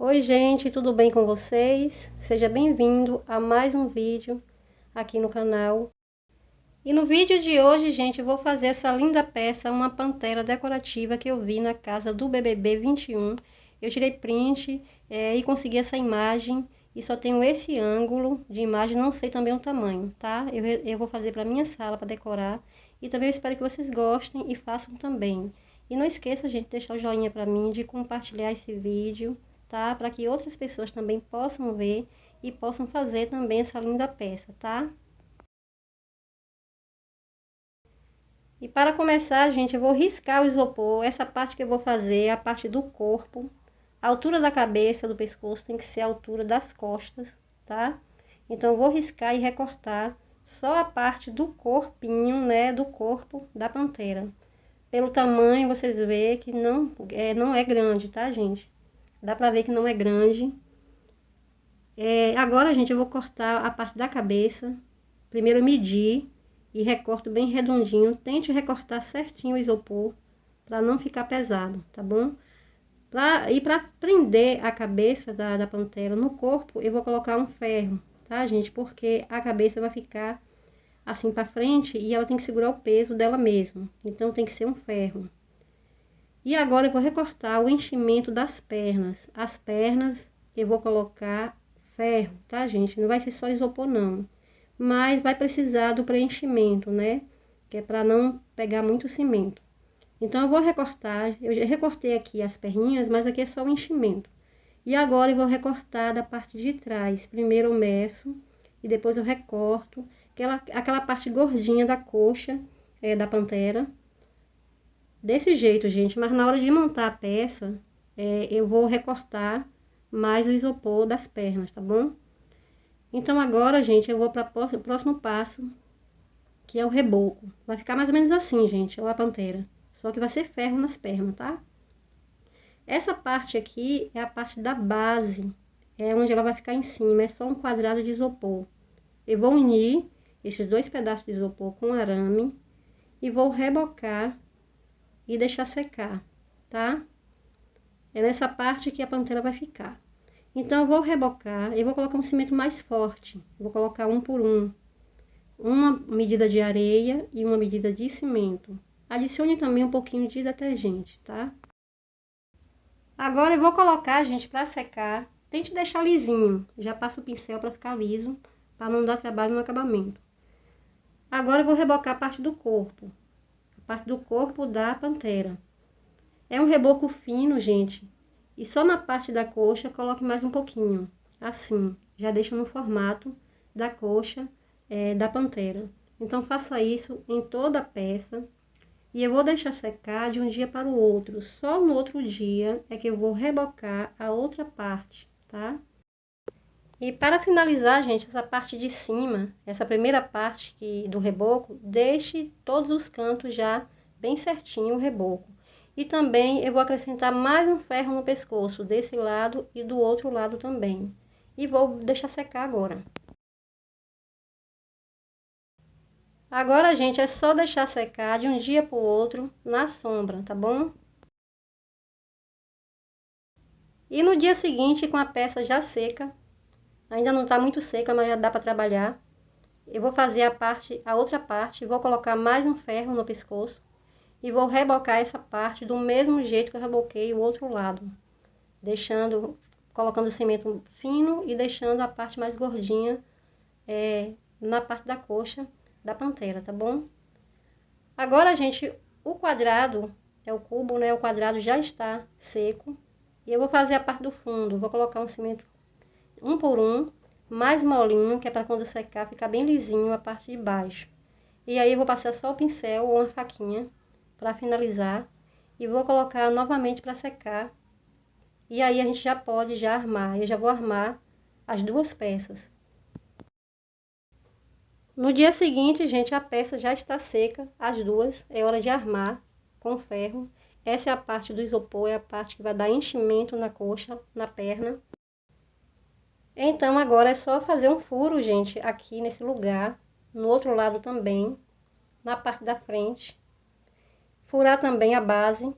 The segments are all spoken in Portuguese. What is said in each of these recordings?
Oi gente, tudo bem com vocês? Seja bem-vindo a mais um vídeo aqui no canal. E no vídeo de hoje, gente, eu vou fazer essa linda peça, uma pantera decorativa que eu vi na casa do BBB 21. Eu tirei print e consegui essa imagem e só tenho esse ângulo de imagem, não sei também o tamanho, tá? Eu vou fazer para minha sala para decorar e também eu espero que vocês gostem e façam também. E não esqueça, gente, de deixar o joinha para mim, de compartilhar esse vídeo, tá? Para que outras pessoas também possam ver e possam fazer também essa linda peça, tá? E para começar, gente, eu vou riscar o isopor. Essa parte que eu vou fazer é a parte do corpo. A altura da cabeça, do pescoço, tem que ser a altura das costas, tá? Então, eu vou riscar e recortar só a parte do corpinho, né, do corpo da pantera. Pelo tamanho, vocês veem que não é grande, tá, gente? Dá pra ver que não é grande. Agora, gente, eu vou cortar a parte da cabeça. Primeiro, medir e recorto bem redondinho. Tente recortar certinho o isopor para não ficar pesado, tá bom? Para prender a cabeça da pantera no corpo, eu vou colocar um ferro, tá, gente? Porque a cabeça vai ficar assim para frente e ela tem que segurar o peso dela mesma. Então tem que ser um ferro. E agora eu vou recortar o enchimento das pernas. As pernas eu vou colocar ferro, tá, gente? Não vai ser só isopor, não. Mas vai precisar do preenchimento, né? Que é para não pegar muito cimento. Então, eu vou recortar. Eu já recortei aqui as perninhas, mas aqui é só o enchimento. E agora eu vou recortar da parte de trás. Primeiro eu meço e depois eu recorto aquela parte gordinha da coxa da pantera. Desse jeito, gente. Mas na hora de montar a peça, eu vou recortar mais o isopor das pernas, tá bom? Então agora, gente, eu vou para o próximo passo, que é o reboco. Vai ficar mais ou menos assim, gente, ó, a pantera. Só que vai ser ferro nas pernas, tá? Essa parte aqui é a parte da base, é onde ela vai ficar em cima, é só um quadrado de isopor. Eu vou unir esses dois pedaços de isopor com arame e vou rebocar e deixar secar, tá? É nessa parte que a pantera vai ficar. Então, eu vou rebocar, eu vou colocar um cimento mais forte, vou colocar um por um. Uma medida de areia e uma medida de cimento. Adicione também um pouquinho de detergente, tá? Agora eu vou colocar, gente, para secar. Tente deixar lisinho. Já passa o pincel para ficar liso, para não dar trabalho no acabamento. Agora eu vou rebocar a parte do corpo. A parte do corpo da pantera. É um reboco fino, gente. E só na parte da coxa coloque mais um pouquinho. Assim, já deixa no formato da coxa da pantera. Então faça isso em toda a peça. E eu vou deixar secar de um dia para o outro. Só no outro dia é que eu vou rebocar a outra parte, tá? E para finalizar, gente, essa parte de cima, essa primeira parte do reboco, deixe todos os cantos já bem certinho o reboco. E também eu vou acrescentar mais um ferro no pescoço, desse lado e do outro lado também. E vou deixar secar agora. Agora, gente, é só deixar secar de um dia para o outro na sombra, tá bom? E no dia seguinte, com a peça já seca, ainda não está muito seca, mas já dá para trabalhar. Eu vou fazer a outra parte, vou colocar mais um ferro no pescoço e vou rebocar essa parte do mesmo jeito que eu reboquei o outro lado, colocando o cimento fino e deixando a parte mais gordinha na parte da coxa da pantera, tá bom? Agora, gente, o quadrado, o cubo, né? O quadrado já está seco e eu vou fazer a parte do fundo. Vou colocar um cimento um por um, mais molinho, que é para quando secar ficar bem lisinho a parte de baixo. E aí eu vou passar só o pincel ou uma faquinha para finalizar e vou colocar novamente para secar. E aí a gente já pode armar. Eu já vou armar as duas peças. No dia seguinte, gente, a peça já está seca, as duas. É hora de armar com ferro. Essa é a parte do isopor, é a parte que vai dar enchimento na coxa, na perna. Então, agora é só fazer um furo, gente, aqui nesse lugar, no outro lado também, na parte da frente. furar também a base,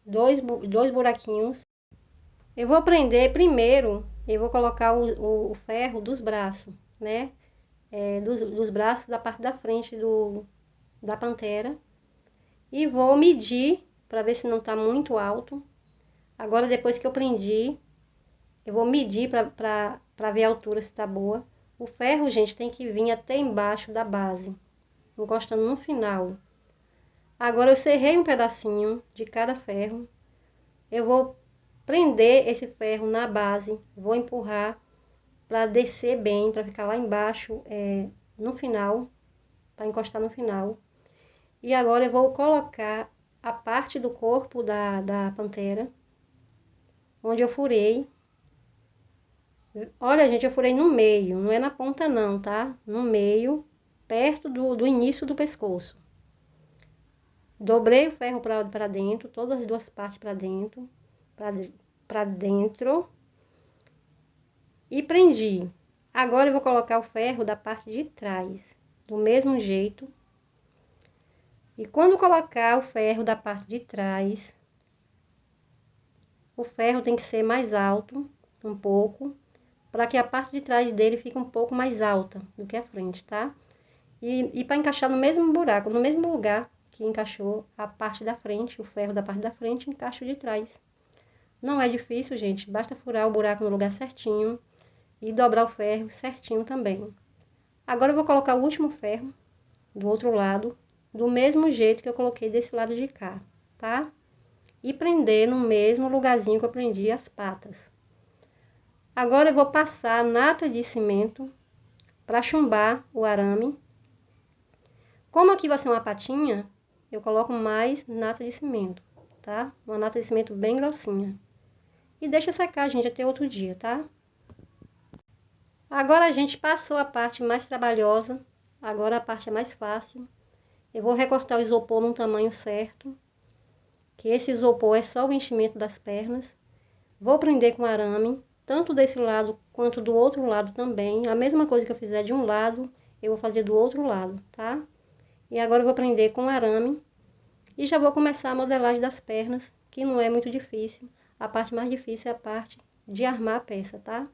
dois buraquinhos. Eu vou prender primeiro, eu vou colocar o ferro dos braços, né? Dos braços da parte da frente da pantera. E vou medir para ver se não tá muito alto. Agora, depois que eu prendi, eu vou medir para ver a altura se tá boa. O ferro, gente, tem que vir até embaixo da base, encostando no final. Agora eu serrei um pedacinho de cada ferro. Eu vou prender esse ferro na base, vou empurrar para descer bem, para ficar lá embaixo, no final, para encostar no final. E agora eu vou colocar a parte do corpo da pantera, onde eu furei. Olha, gente, eu furei no meio, não é na ponta não, tá? No meio, perto do início do pescoço. Dobrei o ferro para dentro, todas as duas partes para dentro, para dentro. E prendi. Agora eu vou colocar o ferro da parte de trás, do mesmo jeito. E quando colocar o ferro da parte de trás, o ferro tem que ser mais alto, um pouco, para que a parte de trás dele fique um pouco mais alta do que a frente, tá? E para encaixar no mesmo buraco, no mesmo lugar que encaixou a parte da frente, o ferro da parte da frente, encaixa o de trás. Não é difícil, gente, basta furar o buraco no lugar certinho e dobrar o ferro certinho também. Agora eu vou colocar o último ferro do outro lado, do mesmo jeito que eu coloquei desse lado de cá, tá? E prender no mesmo lugarzinho que eu prendi as patas. Agora eu vou passar nata de cimento para chumbar o arame. Como aqui vai ser uma patinha, eu coloco mais nata de cimento, tá? Uma nata de cimento bem grossinha. E deixa secar, gente, até outro dia, tá? Agora a gente passou a parte mais trabalhosa, agora a parte é mais fácil. Eu vou recortar o isopor num tamanho certo, que esse isopor é só o enchimento das pernas. Vou prender com arame, tanto desse lado quanto do outro lado também. A mesma coisa que eu fizer de um lado, eu vou fazer do outro lado, tá? E agora eu vou prender com arame e já vou começar a modelagem das pernas, que não é muito difícil. A parte mais difícil é a parte de armar a peça, tá?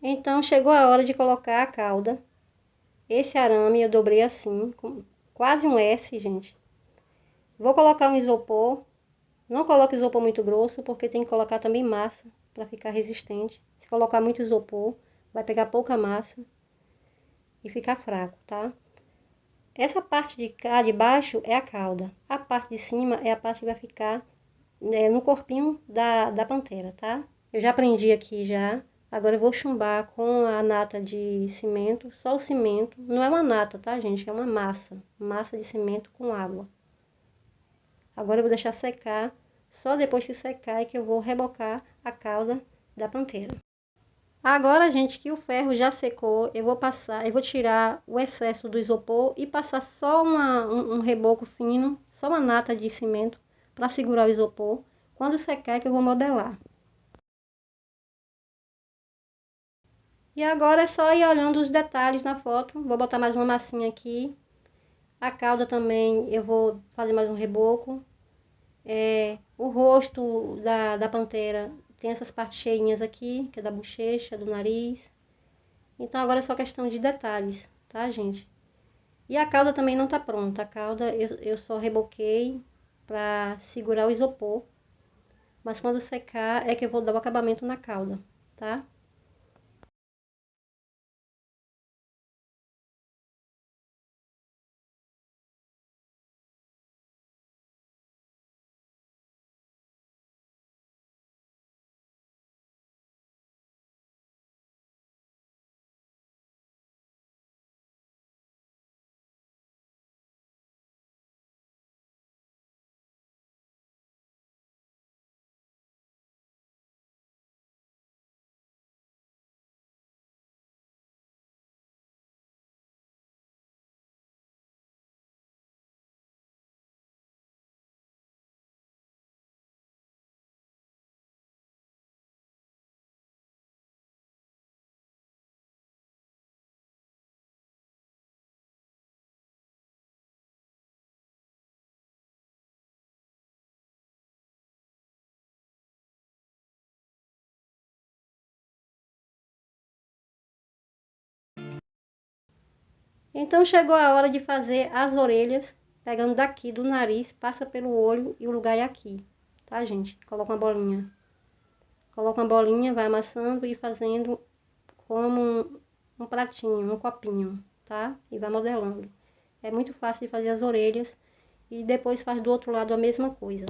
Então chegou a hora de colocar a cauda. Esse arame eu dobrei assim, com quase um S, gente. Vou colocar um isopor. Não coloque isopor muito grosso, porque tem que colocar também massa para ficar resistente. Se colocar muito isopor, vai pegar pouca massa e ficar fraco, tá? Essa parte de cá de baixo é a cauda. A parte de cima é a parte que vai ficar no corpinho da pantera, tá? Eu já aprendi aqui já. Agora eu vou chumbar com a nata de cimento, só o cimento. Não é uma nata, tá, gente? É uma massa. Massa de cimento com água. Agora eu vou deixar secar. Só depois que secar é que eu vou rebocar a cauda da pantera. Agora, gente, que o ferro já secou, eu vou tirar o excesso do isopor e passar só um reboco fino, só uma nata de cimento para segurar o isopor. Quando secar é que eu vou modelar. E agora é só ir olhando os detalhes na foto. Vou botar mais uma massinha aqui. A cauda também eu vou fazer mais um reboco. O rosto da pantera tem essas partes cheinhas aqui, que é da bochecha, do nariz. Então agora é só questão de detalhes, tá, gente? E a cauda também não tá pronta. A cauda eu só reboquei pra segurar o isopor. Mas quando secar é que eu vou dar o acabamento na cauda, tá? Então chegou a hora de fazer as orelhas, pegando daqui do nariz, passa pelo olho e o lugar é aqui, tá, gente? Coloca uma bolinha. Coloca uma bolinha, vai amassando e fazendo como um pratinho, um copinho, tá? E vai modelando. É muito fácil de fazer as orelhas e depois faz do outro lado a mesma coisa.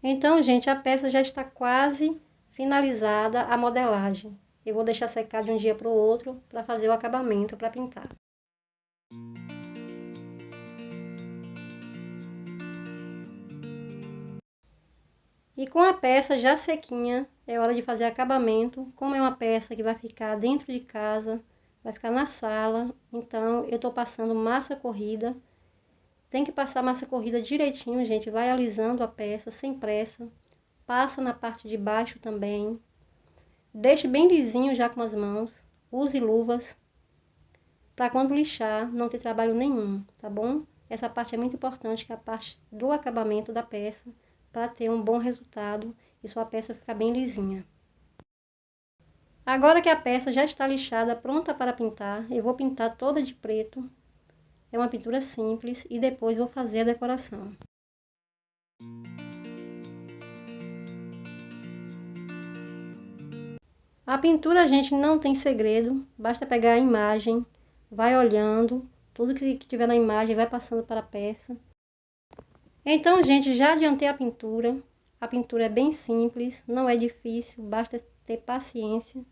Então, gente, a peça já está quase finalizada a modelagem. Eu vou deixar secar de um dia para o outro para fazer o acabamento para pintar. E com a peça já sequinha, é hora de fazer acabamento. Como é uma peça que vai ficar dentro de casa, vai ficar na sala, então eu tô passando massa corrida. Tem que passar massa corrida direitinho, gente, vai alisando a peça sem pressa. Passa na parte de baixo também. Deixe bem lisinho já com as mãos. Use luvas para quando lixar não ter trabalho nenhum, tá bom? Essa parte é muito importante, que é a parte do acabamento da peça, para ter um bom resultado e sua peça ficar bem lisinha. Agora que a peça já está lixada, pronta para pintar, eu vou pintar toda de preto. É uma pintura simples e depois vou fazer a decoração. A pintura, gente, não tem segredo, basta pegar a imagem, vai olhando, tudo que tiver na imagem vai passando para a peça. Então, gente, já adiantei a pintura. A pintura é bem simples, não é difícil, basta ter paciência,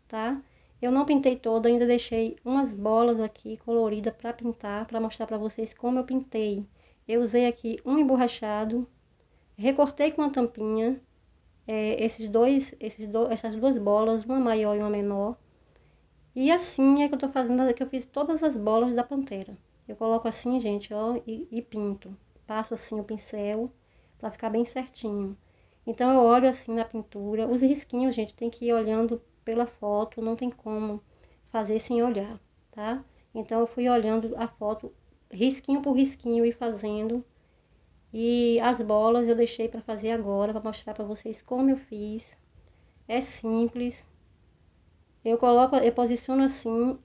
tá? Eu não pintei toda, ainda deixei umas bolas aqui coloridas para pintar, para mostrar para vocês como eu pintei. Eu usei aqui um emborrachado, recortei com a tampinha, essas duas bolas, uma maior e uma menor. E assim é que eu tô fazendo, que eu fiz todas as bolas da pantera. Eu coloco assim, gente, ó, e pinto. Passo assim o pincel para ficar bem certinho. Então eu olho assim na pintura. Os risquinhos, gente, tem que ir olhando pela foto, não tem como fazer sem olhar, tá? Então eu fui olhando a foto risquinho por risquinho e fazendo. E as bolas eu deixei para fazer agora, para mostrar para vocês como eu fiz. É simples. Eu posiciono assim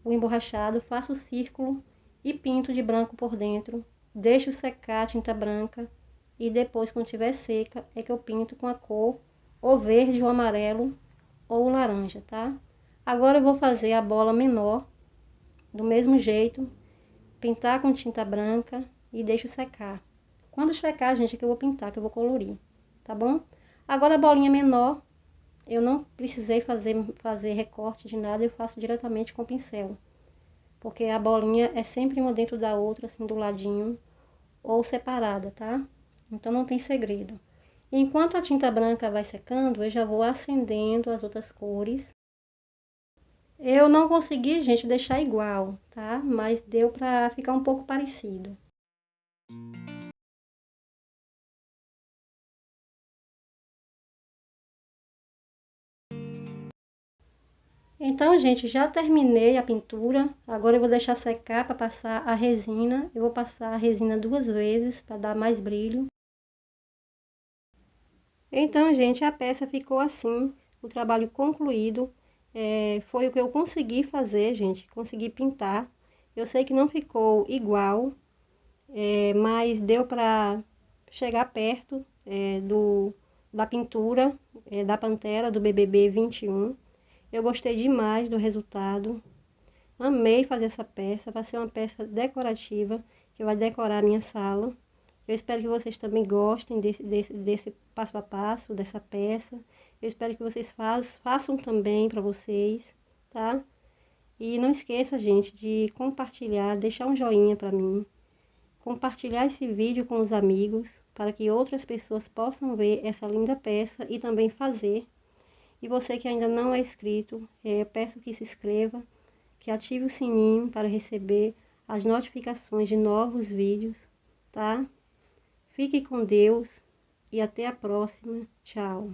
o emborrachado, faço o círculo e pinto de branco por dentro. Deixo secar a tinta branca e depois, quando estiver seca, é que eu pinto com a cor ou verde, ou amarelo ou laranja, tá? Agora eu vou fazer a bola menor, do mesmo jeito, pintar com tinta branca e deixo secar. Quando secar, gente, é que eu vou pintar, que eu vou colorir, tá bom? Agora a bolinha menor, eu não precisei fazer recorte de nada, eu faço diretamente com o pincel. Porque a bolinha é sempre uma dentro da outra, assim, do ladinho, ou separada, tá? Então não tem segredo. Enquanto a tinta branca vai secando, eu já vou acendendo as outras cores. Eu não consegui, gente, deixar igual, tá? Mas deu pra ficar um pouco parecido. Então, gente, já terminei a pintura. Agora eu vou deixar secar para passar a resina. Eu vou passar a resina duas vezes para dar mais brilho. Então, gente, a peça ficou assim, o trabalho concluído. Foi o que eu consegui fazer, gente, consegui pintar. Eu sei que não ficou igual, mas deu para chegar perto da pintura da Pantera do BBB 21. Eu gostei demais do resultado. Amei fazer essa peça, vai ser uma peça decorativa que vai decorar a minha sala. Eu espero que vocês também gostem desse passo a passo, dessa peça. Eu espero que vocês façam também para vocês, tá? E não esqueça, gente, de compartilhar, deixar um joinha para mim, compartilhar esse vídeo com os amigos, para que outras pessoas possam ver essa linda peça e também fazer. E você que ainda não é inscrito, eu peço que se inscreva, que ative o sininho para receber as notificações de novos vídeos, tá? Fique com Deus e até a próxima. Tchau.